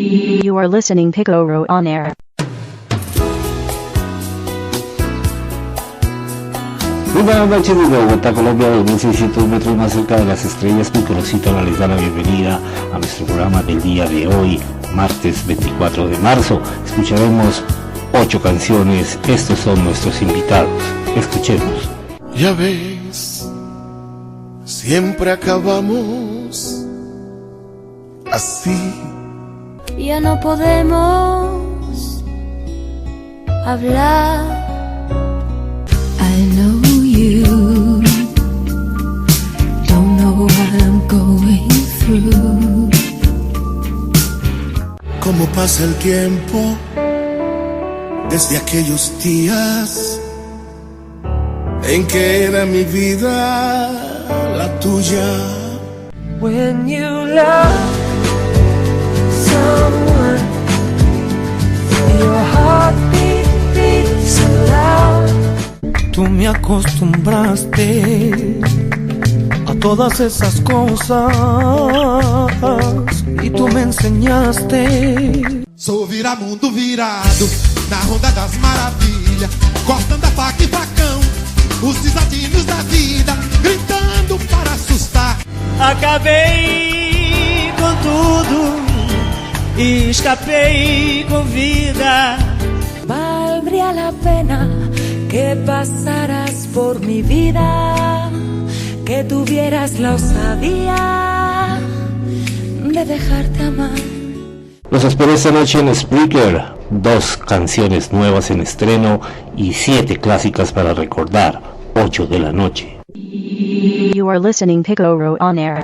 You are listening Picoro on air. Muy buenas noches desde Bogotá, Colombia, 2600 metros más cerca de las estrellas. Picorocito les da la bienvenida a nuestro programa del día de hoy, martes 24 de marzo. Escucharemos 8 canciones. Estos son nuestros invitados. Escuchemos. Ya ves, siempre acabamos así. Ya no podemos hablar. I know you don't know what I'm going through. Cómo pasa el tiempo desde aquellos días en que era mi vida la tuya. When you love someone, your heartbeat beats so loud. Tú me acostumbraste a todas esas cosas e tu me enseñaste. Sou viramundo virado na ronda das maravilhas, cortando a faca e facão, os desafios da vida, gritando para assustar. Acabei com tudo e escapei com vida. Valdría la pena que pasaras por mi vida, que tuvieras la osadía de dejarte amar. Los espero esta noche en Spreaker. 2 canciones nuevas en estreno y 7 clásicas para recordar. 8 de la noche. You are listening Picoro on air.